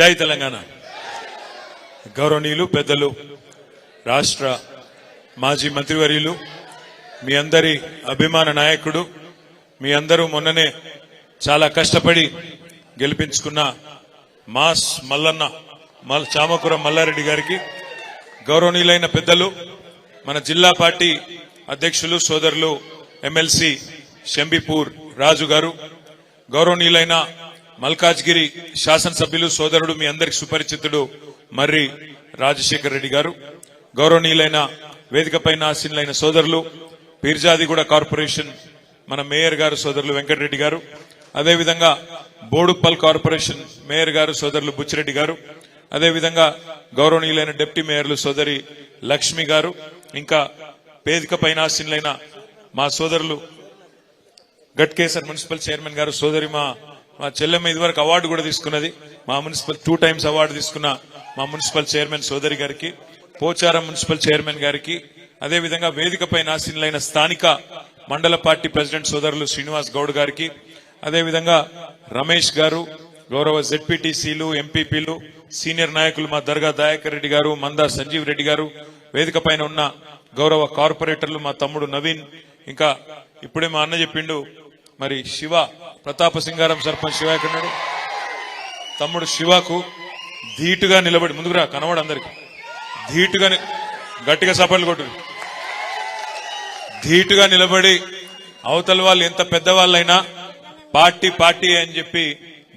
జై తెలంగాణ. గౌరవనీయులు పెద్దలు, రాష్ట్ర మాజీ మంత్రివర్యులు, మీ అందరి అభిమాన నాయకుడు, మీ అందరూ మొన్ననే చాలా కష్టపడి గెలిపించుకున్న మాస్ మల్లన్న చామకూర మల్లారెడ్డి గారికి, గౌరవనీయులైన పెద్దలు మన జిల్లా పార్టీ అధ్యక్షులు సోదరులు ఎమ్మెల్సీ షంబీపూర్ రాజు గారు, గౌరవనీయులైన మల్కాజ్గిరి శాసనసభ్యులు సోదరుడు మీ అందరికి సుపరిచితుడు మర్రి రాజశేఖర్ రెడ్డి గారు, గౌరవనీయులైన వేదికపైన ఆసీనులైన సోదరులు పీర్జాదిగూడ కార్పొరేషన్ మన మేయర్ గారు సోదరులు వెంకటరెడ్డి గారు, అదేవిధంగా బోడుప్పల్ కార్పొరేషన్ మేయర్ గారు సోదరులు బుచ్చిరెడ్డి గారు, అదేవిధంగా గౌరవనీయులైన డిప్యూటీ మేయర్లు సోదరి లక్ష్మి గారు, ఇంకా వేదికపైన ఆసీనులైన మా సోదరులు గట్కేసర్ మున్సిపల్ చైర్మన్ గారు సోదరి మా చెల్లెమ్మ ఇదివరకు అవార్డు కూడా తీసుకున్నది, మా మున్సిపల్ 2 times అవార్డు తీసుకున్న మా మున్సిపల్ చైర్మన్ సోదరి గారికి, పోచారం మున్సిపల్ చైర్మన్ గారికి, అదేవిధంగా వేదికపై ఆసీనులైన స్థానిక మండల పార్టీ ప్రెసిడెంట్ సోదరులు శ్రీనివాస్ గౌడ్ గారికి, అదేవిధంగా రమేష్ గారు, గౌరవ జెడ్పీటీసీలు, ఎంపీపీలు, సీనియర్ నాయకులు మా దర్గా దయాకర్ రెడ్డి గారు, మందార్ సంజీవ్ రెడ్డి గారు, వేదికపైన ఉన్న గౌరవ కార్పొరేటర్లు మా తమ్ముడు నవీన్, ఇంకా ఇప్పుడే మా అన్న చెప్పిండు మరి శివ ప్రతాప సింగారం సర్పంచ్ శివ ఎక్కడున్నాడు, తమ్ముడు శివకు ధీటుగా నిలబడి ముందుకురా కనబడు అందరికి ధీటుగా గట్టిగా సపర్లు కొట్టు ధీటుగా నిలబడి అవతల వాళ్ళు ఎంత పెద్దవాళ్ళైనా పార్టీ పార్టీ అని చెప్పి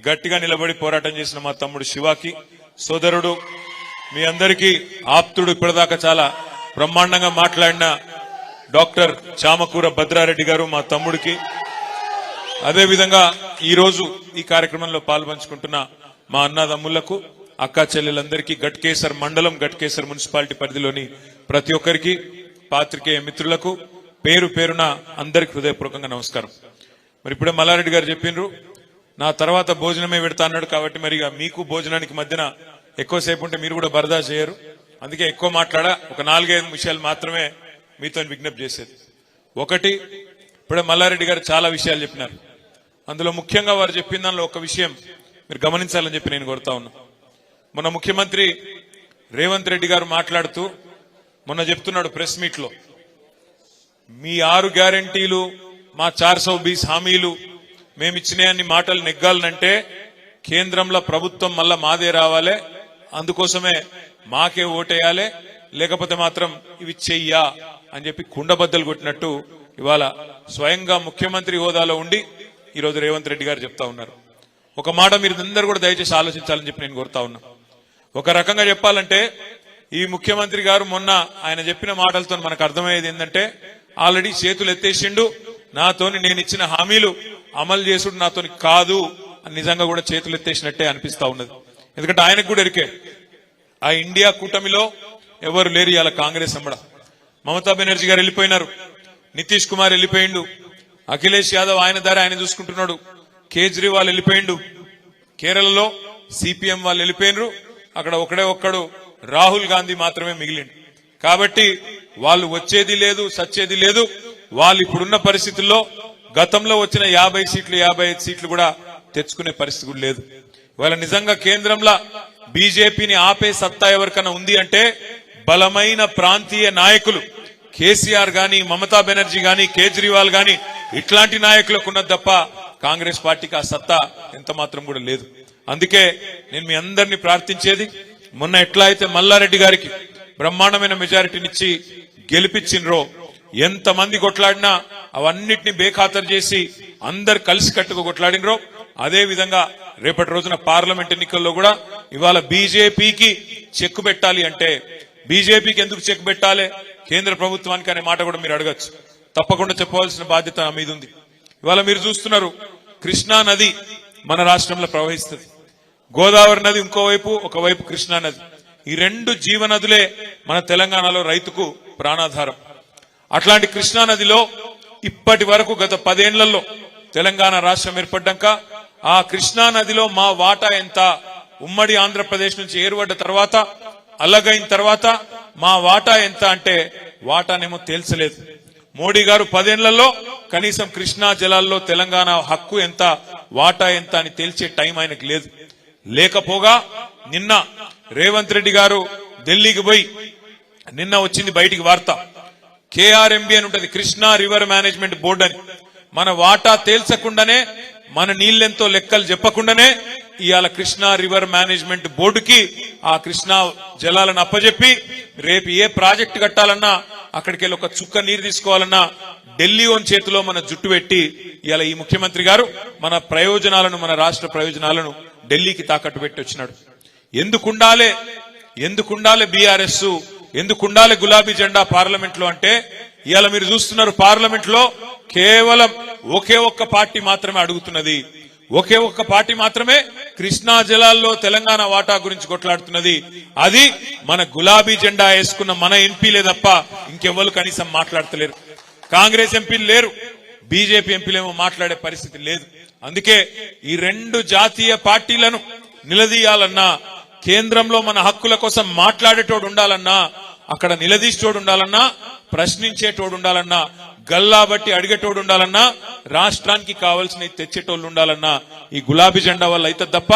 గట్టిగా నిలబడి పోరాటం చేసిన మా తమ్ముడు శివాకి, సోదరుడు మీ అందరికీ ఆప్తుడు, ఇప్పటిదాకా చాలా బ్రహ్మాండంగా మాట్లాడిన డాక్టర్ చామకూర భద్రారెడ్డి గారు మా తమ్ముడికి, అదేవిధంగా ఈ రోజు ఈ కార్యక్రమంలో పాల్పంచుకుంటున్న మా అన్నదమ్ములకు, అక్కా చెల్లెలందరికీ, గట్కేసర్ మండలం గట్కేసర్ మున్సిపాలిటీ పరిధిలోని ప్రతి ఒక్కరికి, పాత్రికేయ మిత్రులకు పేరు పేరున అందరికి హృదయపూర్వకంగా నమస్కారం. మరి ఇప్పుడే మల్లారెడ్డి గారు చెప్పిండ్రు నా తర్వాత భోజనమే పెడతా అన్నాడు, కాబట్టి మరి మీకు భోజనానికి మధ్యన ఎక్కువసేపు ఉంటే మీరు కూడా బరదా చేయరు, అందుకే ఎక్కువ మాట్లాడా, ఒక 4-5 విషయాలు మాత్రమే మీతో విజ్ఞప్తి చేసేది. ఒకటి, ఇప్పుడే మల్లారెడ్డి గారు చాలా విషయాలు చెప్పినారు, అందులో ముఖ్యంగా వారు చెప్పిన దానిలో ఒక విషయం మీరు గమనించాలని చెప్పి నేను కోరుతా ఉన్నా. మొన్న ముఖ్యమంత్రి రేవంత్ రెడ్డి గారు మాట్లాడుతూ మొన్న చెప్తున్నాడు ప్రెస్ మీట్ లో, మీ 6 గ్యారంటీలు మా 420 హామీలు మేమిచ్చినాయన్ని మాటలు నెగ్గాలనంటే కేంద్రంలో ప్రభుత్వం మళ్ళా మాదే రావాలి, అందుకోసమే మాకే ఓటేయాలి, లేకపోతే మాత్రం ఇవి చెయ్యా అని చెప్పి కుండబద్దలు కొట్టినట్టు ఇవాళ స్వయంగా ముఖ్యమంత్రి హోదాలో ఉండి ఈరోజు రేవంత్ రెడ్డి గారు చెప్తా ఉన్నారు. ఒక మాట మీరు అందరూ కూడా దయచేసి ఆలోచించాలని చెప్పి నేను కోరుతా ఉన్నా. ఒక రకంగా చెప్పాలంటే ఈ ముఖ్యమంత్రి గారు మొన్న ఆయన చెప్పిన మాటలతో మనకు అర్థమయ్యేది ఏంటంటే ఆల్రెడీ చేతులు ఎత్తేసిండు, నాతోని నేను ఇచ్చిన హామీలు అమలు చేసుడు నాతోని కాదు అని నిజంగా కూడా చేతులు ఎత్తేసినట్టే అనిపిస్తా ఉన్నది. ఎందుకంటే ఆయనకు కూడా ఎరికే ఆ ఇండియా కూటమిలో ఎవరు లేరు ఇవాళ కాంగ్రెస్ అమ్మడ. మమతా బెనర్జీ గారు వెళ్ళిపోయినారు, నితీష్ కుమార్ వెళ్ళిపోయిండు, అఖిలేష్ యాదవ్ ఆయన దారి ఆయన చూసుకుంటున్నాడు, కేజ్రీవాల్ వెళ్ళిపోయిండు, కేరళలో సిపిఎం వాళ్ళు వెళ్ళిపోయినరు, అక్కడ ఒక్కడు రాహుల్ గాంధీ మాత్రమే మిగిలిండు. కాబట్టి వాళ్ళు వచ్చేది లేదు, సచ్చేది లేదు. వాళ్ళు ఇప్పుడున్న పరిస్థితుల్లో గతంలో వచ్చిన 50 సీట్లు 55 సీట్లు కూడా తెచ్చుకునే పరిస్థితి కూడా లేదు. ఇవాళ నిజంగా కేంద్రంలో బీజేపీని ఆపే సత్తా ఎవరికైనా ఉంది అంటే బలమైన ప్రాంతీయ నాయకులు కేసీఆర్ గాని, మమతా బెనర్జీ గాని, కేజ్రీవాల్ గాని ఇట్లాంటి నాయకులకు ఉన్నది తప్ప కాంగ్రెస్ పార్టీకి ఆ సత్తా ఎంత మాత్రం కూడా లేదు. అందుకే నేను మీ అందరినీ ప్రార్థించేది, మొన్న ఎట్లా అయితే మల్లారెడ్డి గారికి బ్రహ్మాండమైన మెజారిటీనిచ్చి గెలిపించినరో, ఎంతమంది కొట్లాడినా అవన్నిటిని బేఖాతరు చేసి అందరు కలిసి కట్టుకు కొట్లాడినరో, అదే విధంగా రేపటి రోజున పార్లమెంట్ ఎన్నికల్లో కూడా ఇవాళ బీజేపీకి చెక్ పెట్టాలి అంటే బీజేపీకి ఎందుకు చెక్ పెట్టాలి కేంద్ర ప్రభుత్వానికి అనే మాట కూడా మీరు అడగచ్చు. తప్పకుండా చెప్పవలసిన బాధ్యత నా మీద ఉంది. ఇవాళ మీరు చూస్తున్నారు కృష్ణా నది మన రాష్ట్రంలో ప్రవహిస్తుంది, గోదావరి నది ఇంకోవైపు, ఒకవైపు కృష్ణా నది. ఈ 2 జీవనదులే మన తెలంగాణలో రైతుకు ప్రాణాధారం. అట్లాంటి కృష్ణా నదిలో ఇప్పటి వరకు గత 10 ఏళ్లలో తెలంగాణ రాష్ట్రం ఏర్పడ్డాక ఆ కృష్ణా నదిలో మా వాటా ఎంత, ఉమ్మడి ఆంధ్రప్రదేశ్ నుంచి ఏర్పడ్డ తర్వాత అలగైన తర్వాత మా వాటా ఎంత అంటే వాటానేమో తేల్చలేదు. మోడీ గారు 10 ఏళ్లలో కనీసం కృష్ణా జలాల్లో తెలంగాణ హక్కు ఎంత, వాటా ఎంత అని తేల్చే టైం ఆయనకు లేదు. లేకపోగా నిన్న రేవంత్ రెడ్డి గారు ఢిల్లీకి పోయి నిన్న వచ్చింది బయటికి వార్త, కేఆర్ఎంబి అని ఉంటది, కృష్ణా రివర్ మేనేజ్మెంట్ బోర్డు అని. మన వాటా తేల్చకుండానే, మన నీళ్ళెంతో లెక్కలు చెప్పకుండానే ఇవాళ కృష్ణా రివర్ మేనేజ్మెంట్ బోర్డుకి ఆ కృష్ణా జలాలను అప్పజెప్పి రేపు ఏ ప్రాజెక్టు కట్టాలన్నా, అక్కడికి వెళ్ళి ఒక చుక్క నీరు తీసుకోవాలన్నా ఢిల్లీ ఓన్ చేతిలో మన జుట్టు పెట్టి ఇవాళ ఈ ముఖ్యమంత్రి గారు మన ప్రయోజనాలను, మన రాష్ట్ర ప్రయోజనాలను ఢిల్లీకి తాకట్టు పెట్టి వచ్చినాడు. ఎందుకుండాలే బీఆర్ఎస్, ఎందుకుండాలి గులాబీ జెండా పార్లమెంట్ లో అంటే, ఇవాళ మీరు చూస్తున్నారు పార్లమెంట్ లో కేవలం ఒకే ఒక్క పార్టీ మాత్రమే అడుగుతున్నది, ఒకే ఒక్క పార్టీ మాత్రమే కృష్ణా జలాల్లో తెలంగాణ వాటా గురించి కొట్లాడుతున్నది. అది మన గులాబీ జెండా వేసుకున్న మన ఎంపీలే తప్ప ఇంకెవ్వరు కనీసం మాట్లాడతలేరు. కాంగ్రెస్ ఎంపీలు లేరు, బీజేపీ ఎంపీలేమో మాట్లాడే పరిస్థితి లేదు. అందుకే ఈ రెండు జాతీయ పార్టీలను నిలదీయాలన్నా, కేంద్రంలో మన హక్కుల కోసం మాట్లాడేటోడు ఉండాలన్నా, అక్కడ నిలదీసేటోడు ఉండాలన్నా, ప్రశ్నించేటోడు ఉండాలన్నా, గల్లా బట్టి అడిగేటోడు ఉండాలన్నా, రాష్ట్రానికి కావాల్సిన తెచ్చేటోళ్ళు ఉండాలన్నా ఈ గులాబీ జెండా వల్ల అయితే తప్ప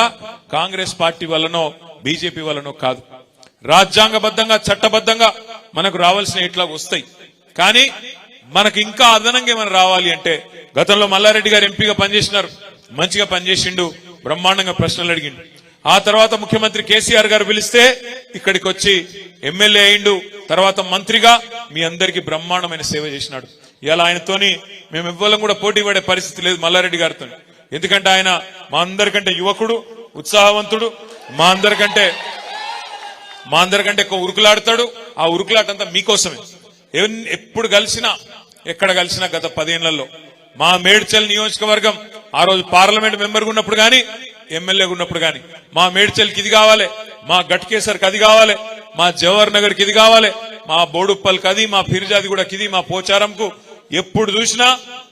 కాంగ్రెస్ పార్టీ వల్లనో బీజేపీ వల్లనో కాదు. రాజ్యాంగబద్ధంగా, చట్టబద్ధంగా మనకు రావాల్సిన ఇట్లా వస్తాయి. కానీ మనకు ఇంకా అదనంగా ఏమైనా రావాలి అంటే, గతంలో మల్లారెడ్డి గారు ఎంపీగా పనిచేసినారు, మంచిగా పనిచేసిండు, బ్రహ్మాండంగా ప్రశ్నలు అడిగిండు. ఆ తర్వాత ముఖ్యమంత్రి కేసీఆర్ గారు పిలిస్తే ఇక్కడికి వచ్చి ఎమ్మెల్యే అయిండు, తర్వాత మంత్రిగా మీ అందరికీ బ్రహ్మాండమైన సేవ చేసినాడు. ఇలా ఆయనతోని మేము ఎవ్వరం కూడా పోటీ పడే పరిస్థితి లేదు మల్లారెడ్డి గారితో. ఎందుకంటే ఆయన మా అందరికంటే యువకుడు, ఉత్సాహవంతుడు, మా అందరికంటే ఎక్కువ ఉరుకులాడతాడు. ఆ ఉరుకులాటంతా మీకోసమే. ఎప్పుడు కలిసినా, ఎక్కడ కలిసినా గత 10 ఏళ్లలో మా మేడ్చల్ నియోజకవర్గం ఆ రోజు పార్లమెంట్ మెంబర్గా ఉన్నప్పుడు గాని, ఎమ్మెల్యేగా ఉన్నప్పుడు గాని, మా మేడ్చల్కి ఇది కావాలి, మా గట్కేసర్కి అది కావాలి, మా జవహర్ నగర్కి ఇది కావాలి, మా బోడుప్పల్కి అది, మా ఫిర్జాదిగూడకి ఇది, మా పోచారంకు ఎప్పుడు చూసినా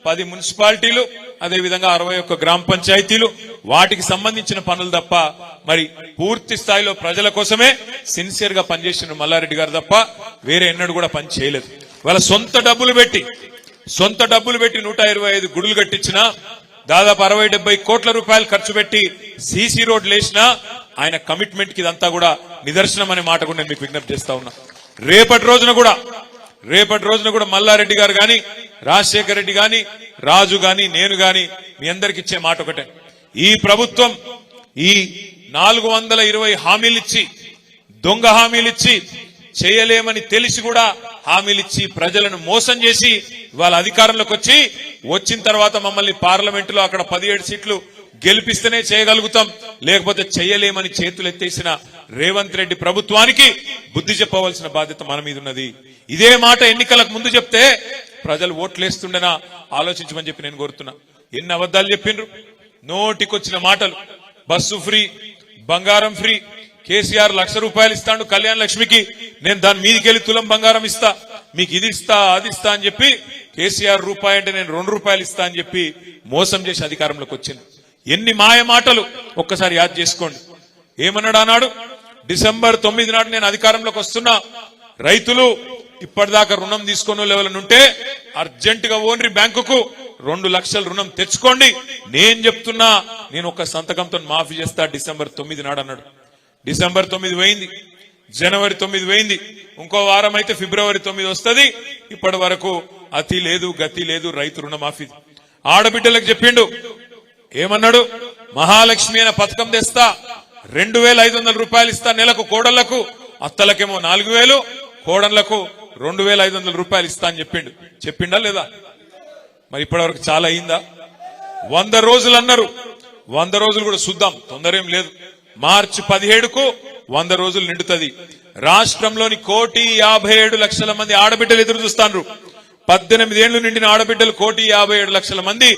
10 మున్సిపాలిటీలు, అదేవిధంగా 61 గ్రామ పంచాయతీలు, వాటికి సంబంధించిన పనులు తప్ప మరి పూర్తి స్థాయిలో ప్రజల కోసమే సిన్సియర్ గా పనిచేసిన మల్లారెడ్డి గారు తప్ప వేరే ఎన్నడూ కూడా పని చేయలేదు. వాళ్ళ సొంత డబ్బులు పెట్టి 125 గుడులు కట్టించినా, దాదాపు 60-70 కోట్ల రూపాయలు ఖర్చు పెట్టి సీసీ రోడ్లు వేసినా ఆయన కమిట్మెంట్ కి ఇదంతా కూడా నిదర్శనం అనే మాట కూడా నేను మీకు విజ్ఞప్తి చేస్తా ఉన్నా. రేపటి రోజున కూడా మల్లారెడ్డి గారు గాని, రాజశేఖర రెడ్డి గాని, రాజు గాని, నేను గాని మీ అందరికి ఇచ్చే మాట ఒకటే, ఈ ప్రభుత్వం ఈ 420 హామీలిచ్చి, దొంగ హామీలిచ్చి, చేయలేమని తెలిసి కూడా హామీలిచ్చి ప్రజలను మోసం చేసి వాళ్ళ అధికారంలోకి వచ్చిన తర్వాత మమ్మల్ని పార్లమెంటులో అక్కడ 17 సీట్లు గెలిపిస్తేనే చేయగలుగుతాం, లేకపోతే చేయలేమని చేతులు ఎత్తేసిన రేవంత్ రెడ్డి ప్రభుత్వానికి బుద్ధి చెప్పవలసిన బాధ్యత మన మీద ఉన్నది. ఇదే మాట ఎన్నికలకు ముందు చెప్తే ప్రజలు ఓట్లేస్తుండేనా ఆలోచించమని చెప్పి నేను కోరుతున్నా. ఎన్ని అబద్ధాలు చెప్పిండ్రు, నోటికొచ్చిన మాటలు. బస్సు ఫ్రీ, బంగారం ఫ్రీ, కేసీఆర్ ₹1,00,000 ఇస్తాడు కళ్యాణ లక్ష్మికి, నేను దాని మీదకెళ్లి తులం బంగారం ఇస్తా, మీకు ఇది ఇస్తా అది ఇస్తా అని చెప్పి, కేసీఆర్ రూపాయి అంటే నేను ₹2 ఇస్తా అని చెప్పి మోసం చేసి అధికారంలోకి వచ్చింది. ఎన్ని మాయ మాటలు ఒక్కసారి యాద్ చేసుకోండి. ఏమన్నాడు ఆనాడు, డిసెంబర్ 9 నాడు నేను అధికారంలోకి వస్తున్నా, రైతులు ఇప్పటిదాకా రుణం తీసుకున్న లెవెలనుంటే అర్జెంటుగా ఓన్రీ బ్యాంకుకు 2 లక్షల రుణం తెచ్చుకోండి, నేను చెప్తున్నా, నేను ఒక సంతకంతో మాఫీ చేస్తా డిసెంబర్ 9 నాడు అన్నాడు. డిసెంబర్ 9 పోయింది, జనవరి 9 పోయింది, ఇంకో వారం అయితే ఫిబ్రవరి 9 వస్తుంది. ఇప్పటి వరకు అతి లేదు, గతి లేదు రైతు రుణమాఫీ. ఆడబిడ్డలకు చెప్పిండు, ఏమన్నాడు, మహాలక్ష్మి అనే పథకం తెస్తా, ₹2,500 ఇస్తా నెలకు కోడళ్లకు, అత్తలకేమో 4,000, కోడళ్లకు ₹2,500 ఇస్తా అని చెప్పిండా లేదా? మరి ఇప్పటివరకు చాలా అయిందా? 100 రోజులు అన్నారు, 100 రోజులు కూడా చూద్దాం, తొందర ఏం లేదు. మార్చి 17కు 100 రోజులు నిండుతుంది. రాష్ట్రంలోని 1,57,00,000 మంది ఆడబిడ్డలు ఎదురు చూస్తాండ్రు. 18 ఏళ్లు నిండిన ఆడబిడ్డలు 1,57,00,000 మంది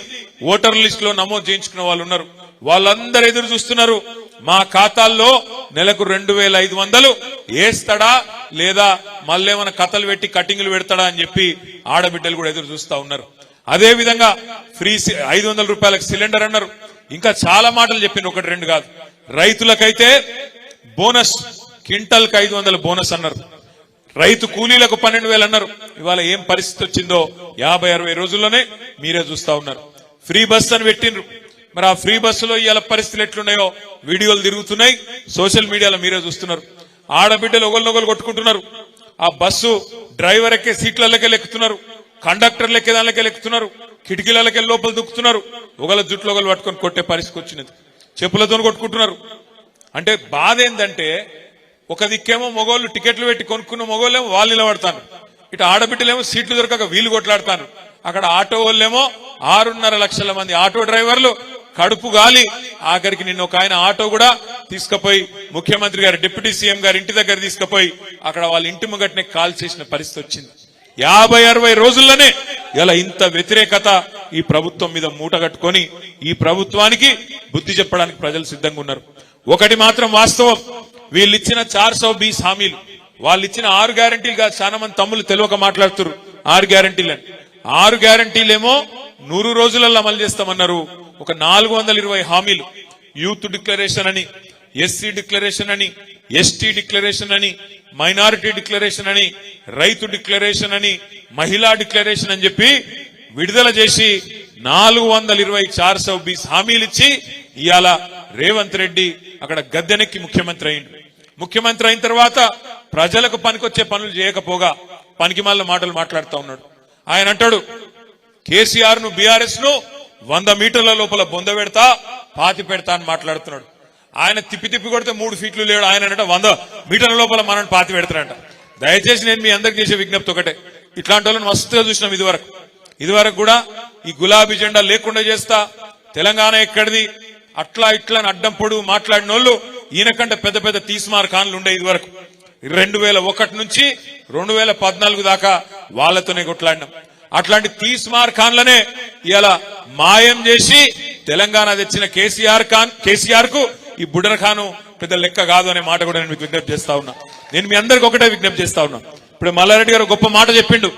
ఓటర్ లిస్ట్ లో నమోదు చేయించుకున్న వాళ్ళు ఉన్నారు. వాళ్ళందరూ ఎదురు చూస్తున్నారు, మా ఖాతాల్లో నెలకు 2,500 వేస్తాడా లేదా మళ్ళేమన్నా కథలు పెట్టి కటింగ్లు పెడతాడా అని చెప్పి ఆడబిడ్డలు కూడా ఎదురు చూస్తా ఉన్నారు. అదే విధంగా ఫ్రీ ₹500 సిలిండర్ అన్నారు. ఇంకా చాలా మాటలు చెప్పింది, 1-2 కాదు. రైతులకైతే బోనస్, క్వింటల్ కి 500 బోనస్ అన్నారు. రైతు కూలీలకు 12,000 అన్నారు. ఇవాళ ఏం పరిస్థితి వచ్చిందో 50-60 రోజుల్లోనే మీరే చూస్తా ఉన్నారు. ఫ్రీ బస్ అని పెట్టిండ్రు. మరి ఆ ఫ్రీ బస్సులో ఇవాళ పరిస్థితులు ఎట్లున్నాయో వీడియోలు తిరుగుతున్నాయి, సోషల్ మీడియాలో మీరే చూస్తున్నారు. ఆడబిడ్డలు ఒకరినొకరు కొట్టుకుంటున్నారు. ఆ బస్సు డ్రైవర్ ఎక్కే సీట్లకే ఎక్కుతున్నారు, కండక్టర్లు ఎక్కే దానికే ఎక్కుతున్నారు, కిటికీలకే లోపల దుక్కుతున్నారు. ఒకళ్ళ జుట్లు ఒకళ్ళు పట్టుకొని కొట్టే పరిస్థితి వచ్చినది, చెప్పులతో కొట్టుకుంటున్నారు. అంటే బాధ ఏంటంటే ఒక దిక్కేమో మగోళ్ళు టికెట్లు పెట్టి కొనుక్కున్న మగోళ్ళేమో వాళ్ళు నిలబడతాను, ఇటు ఆడబిడ్డలేమో సీట్లు దొరకక వీలు కొట్లాడతాను. అక్కడ ఆటో వాళ్ళేమో 6.5 లక్షల మంది ఆటో డ్రైవర్లు కడుపు గాలి. ఆఖరికి నిన్న ఒక ఆయన ఆటో కూడా తీసుకుపోయి ముఖ్యమంత్రి గారు డిప్యూటీ సీఎం గారి ఇంటి దగ్గర తీసుకుపోయి అక్కడ వాళ్ళ ఇంటి ముంగట్నే కాల్ చేసిన పరిస్థితి వచ్చింది. 50-60 రోజుల్లోనే ఇలా ఇంత వ్యతిరేకత ఈ ప్రభుత్వం మీద మూట కట్టుకొని ఈ ప్రభుత్వానికి బుద్ధి చెప్పడానికి ప్రజలు సిద్ధంగా ఉన్నారు. ఒకటి మాత్రం వాస్తవం, వీళ్ళు ఇచ్చిన 420 హామీలు, వాళ్ళు ఇచ్చిన 6 గ్యారంటీలు కాదు. చాలా మంది తమ్ముళ్ళు తెలియక మాట్లాడుతున్నారు 6 గ్యారంటీలని. 6 గ్యారంటీలేమో 100 రోజులలో అమలు చేస్తామన్నారు. ఒక 420 హామీలు, యూత్ డిక్లరేషన్ అని, ఎస్సీ డిక్లరేషన్ అని, ఎస్టీ డిక్లరేషన్ అని, మైనారిటీ డిక్లరేషన్ అని, రైతు డిక్లరేషన్ అని, మహిళా డిక్లరేషన్ అని చెప్పి విడుదల చేసి 420 420 హామీలు ఇచ్చి ఇవాళ రేవంత్ రెడ్డి అక్కడ గద్దెనెక్కి ముఖ్యమంత్రి అయింది. ముఖ్యమంత్రి అయిన తర్వాత ప్రజలకు పనికొచ్చే పనులు చేయకపోగా పనికిమాలిన మాటలు మాట్లాడుతూ ఉన్నాడు. ఆయన అంటాడు కేసీఆర్ ను బీఆర్ఎస్ ను 100 మీటర్ల లోపల బొంద పెడతా పాతి పెడతా అని మాట్లాడుతున్నాడు. ఆయన తిప్పి కొడితే 3 ఫీట్లు లేడు, ఆయన 100 మీటర్ల లోపల మనల్ని పాతి పెడతాడంట. దయచేసి నేను మీ అందరికి చేసే విజ్ఞప్తి ఒకటే, ఇట్లాంటి వాళ్ళని మస్తుగా చూసినాం ఇదివరకు కూడా ఈ గులాబీ జెండా లేకుండా చేస్తా, తెలంగాణ ఎక్కడిది అట్లా ఇట్లా అడ్డం పొడుగు మాట్లాడిన వాళ్ళు ఈయనకంటే పెద్ద పెద్ద తీస్మార్ ఖాన్లు ఉండే. ఇదివరకు 2001 నుంచి 2014 దాకా వాళ్ళతోనే కొట్లాడినాం. అట్లాంటి తీస్మార్ ఖాన్లనే ఇలా మాయం చేసి తెలంగాణ తెచ్చిన కేసీఆర్ కు ఈ బుడర్ ఖాను పెద్ద లెక్క కాదు అనే మాట కూడా నేను మీకు విజ్ఞప్తి చేస్తా ఉన్నా. నేను మీ అందరికి ఒకటే విజ్ఞప్తి చేస్తా ఉన్నా. ఇప్పుడు మల్లారెడ్డి గారు గొప్ప మాట చెప్పిండు,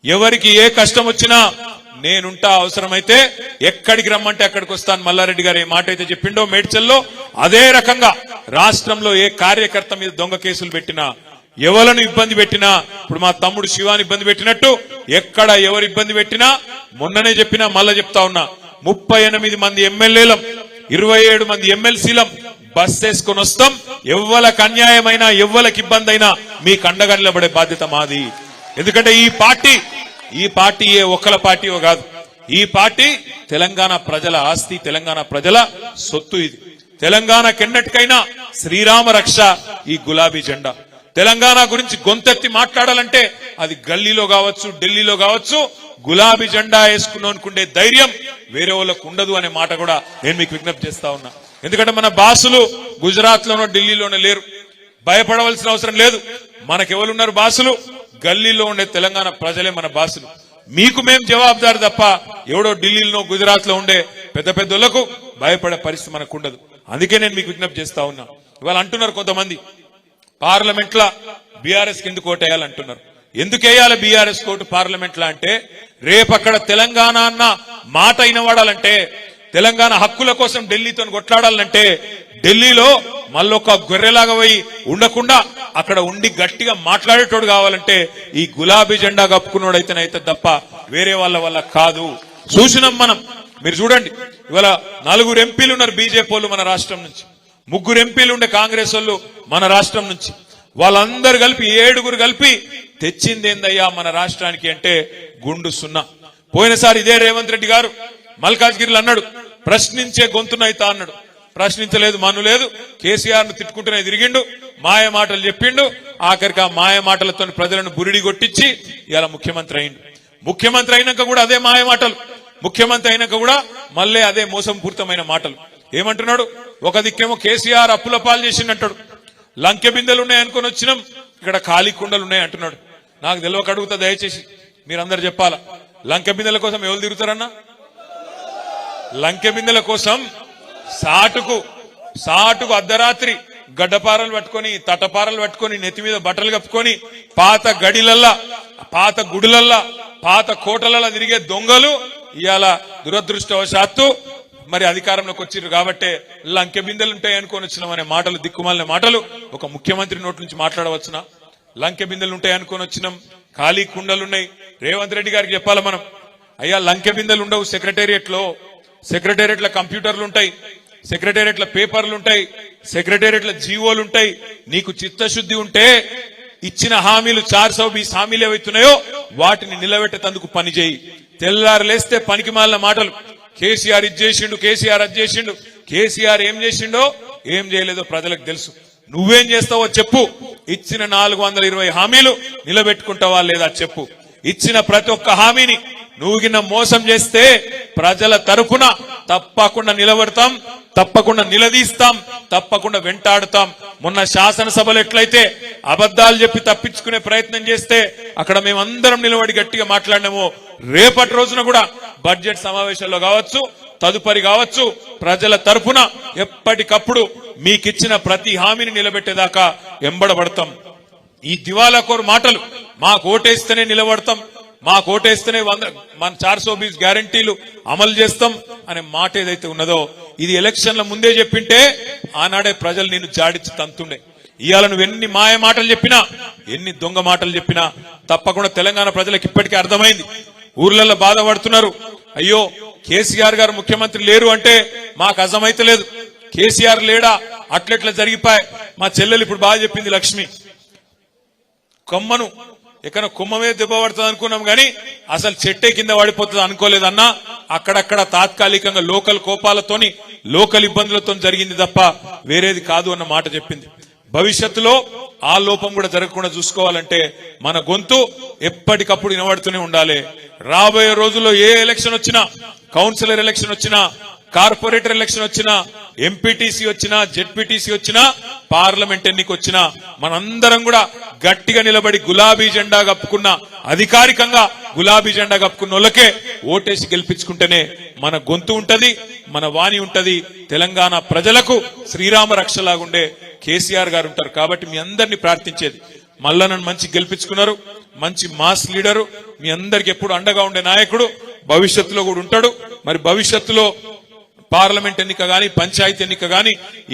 ఎవరికి ఏ కష్టం వచ్చినా నేనుంటా, అవసరమైతే ఎక్కడికి రమ్మంటే అక్కడికి వస్తాను. మల్లారెడ్డి గారు ఏ మాట అయితే చెప్పిండో మేడ్చల్లో, అదే రకంగా రాష్ట్రంలో ఏ కార్యకర్త మీద దొంగ కేసులు పెట్టినా, ఎవలను ఇబ్బంది పెట్టినా, ఇప్పుడు మా తమ్ముడు శివాని ఇబ్బంది పెట్టినట్టు ఎక్కడ ఎవరు ఇబ్బంది పెట్టినా, మొన్ననే చెప్పినా మళ్ళా చెప్తా ఉన్నా, 38 మంది ఎమ్మెల్యేలం, 27 మంది ఎమ్మెల్సీలం బస్ వేసుకొని వస్తాం. ఎవ్వలకు అన్యాయమైనా ఎవ్వలకు ఇబ్బంది అయినా మీకు అండగా నిలబడే బాధ్యత మాది. ఎందుకంటే ఈ పార్టీ ఏ ఒక్కల పార్టీయో కాదు, ఈ పార్టీ తెలంగాణ ప్రజల ఆస్తి, తెలంగాణ ప్రజల సొత్తు. ఇది తెలంగాణకెన్నటికైనా శ్రీరామ రక్ష ఈ గులాబీ జెండా. తెలంగాణ గురించి గొంతెత్తి మాట్లాడాలంటే అది గల్లీలో కావచ్చు, ఢిల్లీలో కావచ్చు, గులాబీ జెండా వేసుకున్నోనుకుండే ధైర్యం వేరే వాళ్ళకు ఉండదు అనే మాట కూడా నేను మీకు విజ్ఞప్తి చేస్తా ఉన్నా. ఎందుకంటే మన బాసులు గుజరాత్ లోనో ఢిల్లీలోనో లేరు, భయపడవలసిన అవసరం లేదు. మనకెవరున్నారు బాసులు? గల్లీలో ఉండే తెలంగాణ ప్రజలే మన బాసులు. మీకు మేము జవాబుదారు తప్ప ఎవడో ఢిల్లీలో గుజరాత్ లో ఉండే పెద్ద పెద్దలకు భయపడే పరిస్థితి మనకు ఉండదు. అందుకే నేను మీకు విజ్ఞప్తి చేస్తా ఉన్నా. ఇవాళ అంటున్నారు కొంతమంది పార్లమెంట్ లా బీఆర్ఎస్ కి ఎందుకు ఓటేయాలంటున్నారు. ఎందుకు వేయాలి బీఆర్ఎస్ కోటు పార్లమెంట్ లా అంటే, రేపు అక్కడ తెలంగాణ అన్న మాట వినవాడాలంటే, తెలంగాణ హక్కుల కోసం ఢిల్లీతో కొట్లాడాలంటే, ఢిల్లీలో మళ్ళొక గొర్రెలాగా పోయి ఉండకుండా అక్కడ ఉండి గట్టిగా మాట్లాడేటోడు కావాలంటే ఈ గులాబీ జెండా కప్పుకున్నోడైతేనైతే తప్ప వేరే వాళ్ళ వల్ల కాదు. చూసినాం మనం. మీరు చూడండి, ఇవాళ 4 ఎంపీలు ఉన్నారు బీజేపీ వాళ్ళు మన రాష్ట్రం నుంచి, 3 ఎంపీలు ఉండే కాంగ్రెస్ వాళ్ళు మన రాష్ట్రం నుంచి. వాళ్ళందరూ కలిపి 7 కలిపి తెచ్చిందేందయ్యా మన రాష్ట్రానికి అంటే గుండు సున్నా. పోయినసారి ఇదే రేవంత్ రెడ్డి గారు మల్కాజ్గిరిలో అన్నాడు, ప్రశ్నించే గొంతునైతా అన్నాడు. ప్రశ్నించలేదు, మనులేదు, కేసీఆర్ ను తిట్టుకుంటూనే తిరిగిండు, మాయ మాటలు చెప్పిండు. ఆఖరికి ఆ మాయ మాటలతో ప్రజలను బురిడి కొట్టించి ఇలా ముఖ్యమంత్రి అయిండు. ముఖ్యమంత్రి అయినాక కూడా అదే మాయ మాటలు, ముఖ్యమంత్రి అయినాక కూడా మళ్ళీ అదే మోసంపూరితమైన మాటలు. ఏమంటున్నాడు? ఒక దిక్కేమో కేసీఆర్ అప్పుల పాలు చేసిండంటాడు, లంకె బిందెలు ఉన్నాయనుకొని వచ్చినాం, ఇక్కడ ఖాళీ కుండలు ఉన్నాయి అంటున్నాడు. నాకు తెలియక అడుగుతా, దయచేసి మీరందరూ చెప్పాలా, లంకె బిందెల కోసం ఎవరు తిరుగుతారన్నా? లంకె బిందెల కోసం సాటుకు అర్ధరాత్రి గడ్డపారలు పట్టుకొని, తటపారలు పట్టుకొని, నెత్తి మీద బట్టలు కప్పుకొని, పాత గడిలల్లా, పాత గుడులల్లా, పాత కోటలల్లా తిరిగే దొంగలు ఇవాళ దురదృష్టవశాత్తు మరి అధికారంలోకి వచ్చిర్రు కాబట్టి లంకె బిందెలు ఉంటాయి అనుకొని వచ్చినాం అనే మాటలు, దిక్కుమాలిన మాటలు ఒక ముఖ్యమంత్రి నోటి నుంచి మాట్లాడవచ్చునా? లంకె బిందెలు ఉంటాయి అనుకొని వచ్చినాం, ఖాళీ కుండలున్నాయి. రేవంత్ రెడ్డి గారికి చెప్పాలి మనం, అయ్యా లంకె బిందెలు ఉండవు సెక్రటేరియట్ లో, సెక్రటేరియట్ల కంప్యూటర్లు ఉంటాయి, సెక్రటేరియట్ల పేపర్లు ఉంటాయి, సెక్రటేరియట్ల జీవోలు ఉంటాయి. నీకు చిత్తశుద్ధి ఉంటే ఇచ్చిన హామీలు 420 హామీలు ఏవైతున్నాయో వాటిని నిలబెట్టేందుకు పని చేయి. తెల్లారు లేస్తే పనికి మాలిన మాటలు, కేసీఆర్ ఇది చేసిండు, కేసీఆర్ అది చేసిండు. కేసీఆర్ ఏం చేసిండో ఏం చేయలేదో ప్రజలకు తెలుసు. నువ్వేం చేస్తావో చెప్పు. ఇచ్చిన 420 హామీలు నిలబెట్టుకుంటావా లేదా చెప్పు. ఇచ్చిన ప్రతి ఒక్క హామీని నువ్వు గిన్న మోసం చేస్తే ప్రజల తరపున తప్పకుండా నిలబడతాం, తప్పకుండా నిలదీస్తాం, తప్పకుండా వెంటాడుతాం. మొన్న శాసనసభలో ఎట్లయితే అబద్ధాలు చెప్పి తప్పించుకునే ప్రయత్నం చేస్తే అక్కడ మేమందరం నిలబడి గట్టిగా మాట్లాడినామో, రేపటి రోజున కూడా బడ్జెట్ సమావేశాల్లో కావచ్చు, తదుపరి కావచ్చు, ప్రజల తరపున ఎప్పటికప్పుడు మీకిచ్చిన ప్రతి హామీని నిలబెట్టేదాకా ఎంబడబడతాం. ఈ దివాలాకోరు మాటలు మాకు ఓటేస్తేనే నిలబడతాం, మాకు ఓటేస్తేనే మన 420 గ్యారంటీలు అమలు చేస్తాం అనే మాట ఏదైతే ఉన్నదో ఇది ఎలక్షన్ల ముందే చెప్పింటే ఆనాడే ప్రజలు నిన్ను జాడించి తంతుండే. ఇవాళ నువ్వు ఎన్ని మాయ మాటలు చెప్పినా, ఎన్ని దొంగ మాటలు చెప్పినా తప్పకుండా తెలంగాణ ప్రజలకు ఇప్పటికే అర్థమైంది. ఊర్లలో బాధపడుతున్నారు, అయ్యో కేసీఆర్ గారు ముఖ్యమంత్రి లేరు అంటే మాకు అర్థమైతే లేదు. కేసీఆర్ లేడా, అట్లెట్లా జరిగిపోయి. మా చెల్లెలు ఇప్పుడు బాగా చెప్పింది లక్ష్మి, కొమ్మను ఎక్కడ కుమ్మమే దెబ్బ పడుతుంది అనుకున్నాం గానీ అసలు చెట్టే కింద పడిపోతుంది అనుకోలేదన్నా. అక్కడక్కడ తాత్కాలికంగా లోకల్ కోపాలతోని, లోకల్ ఇబ్బందులతో జరిగింది తప్ప వేరేది కాదు అన్న మాట చెప్పింది. భవిష్యత్తులో ఆ లోపం కూడా జరగకుండా చూసుకోవాలంటే మన గొంతు ఎప్పటికప్పుడు వినబడుతూనే ఉండాలి. రాబోయే రోజుల్లో ఏ ఎలక్షన్ వచ్చినా, కౌన్సిలర్ ఎలక్షన్ వచ్చినా, కార్పొరేటర్ ఎలక్షన్ వచ్చినా, ఎంపీటీసీ వచ్చినా, జెడ్పీటీసీ వచ్చినా, పార్లమెంట్ ఎన్నిక వచ్చినా మనందరం కూడా గట్టిగా నిలబడి గులాబీ జెండా కప్పుకున్న, అధికారికంగా గులాబీ జెండా కప్పుకున్న వాళ్ళకే ఓటేసి గెలిపించుకుంటేనే మన గొంతు ఉంటది, మన వాణి ఉంటది. తెలంగాణ ప్రజలకు శ్రీరామ రక్షలాగుండే కేసీఆర్ గారు ఉంటారు. కాబట్టి మీ అందరినీ ప్రార్థించేది, మళ్ళా నన్ను మంచి గెలిపించుకున్నారు, మంచి మాస్ లీడరు, మీ అందరికి ఎప్పుడు అండగా ఉండే నాయకుడు భవిష్యత్తులో కూడా ఉంటాడు. మరి భవిష్యత్తులో పార్లమెంట్ ఎన్నిక గాని, పంచాయతీ ఎన్నిక గాని,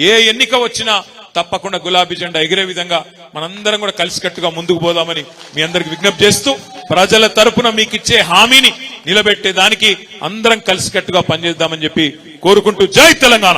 ఏ ఎన్నిక వచ్చినా తప్పకుండా గులాబీ జెండా ఎగిరే విధంగా మనందరం కూడా కలిసికట్టుగా ముందుకు పోదామని మీ అందరికి విజ్ఞప్తి చేస్తూ, ప్రజల తరపున మీకు ఇచ్చే హామీని నిలబెట్టేదానికి అందరం కలిసికట్టుగా పనిచేద్దామని చెప్పి కోరుకుంటూ, జై తెలంగాణ.